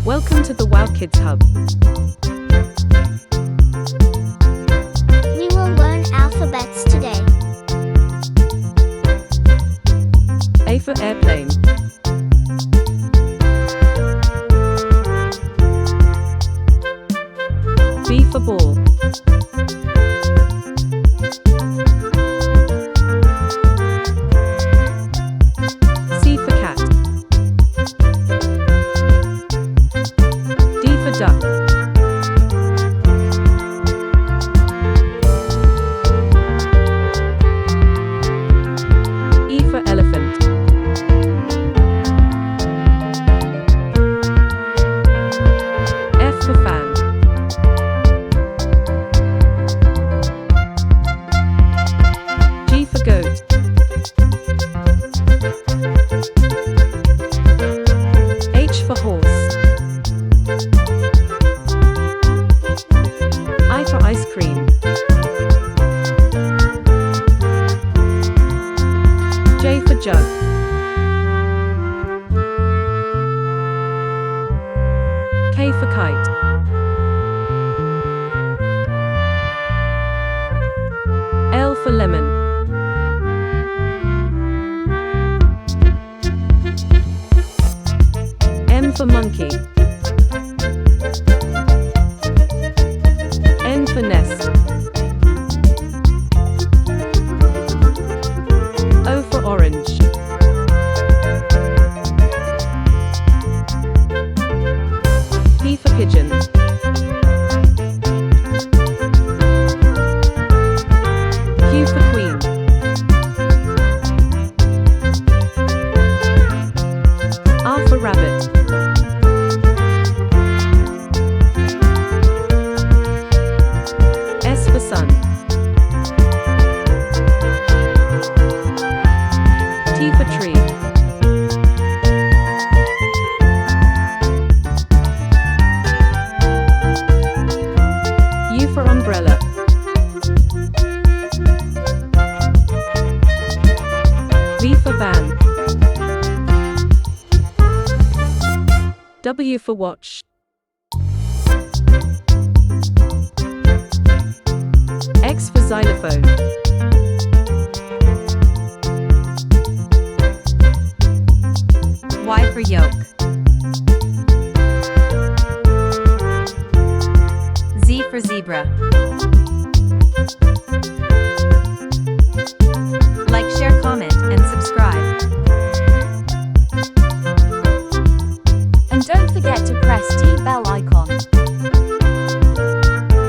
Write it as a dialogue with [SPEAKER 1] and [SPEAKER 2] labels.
[SPEAKER 1] Welcome to the Wow Kids Hub.
[SPEAKER 2] We will learn alphabets today.
[SPEAKER 1] A for airplane. B for ball. C for cat. D for duck. E for elephant. F for fan. G for goat. H for horse. I for ice cream. J for jug. K for kite. L for lemon. M for monkey. N for nest. O for orange. P for pigeon. Q for queen. R for rabbit. S for sun. T for tree. U for umbrella. V for van. W for watch. X for xylophone.
[SPEAKER 3] Y for yolk. Z for zebra. Like, share, comment, and subscribe.
[SPEAKER 2] And don't forget to press the bell icon.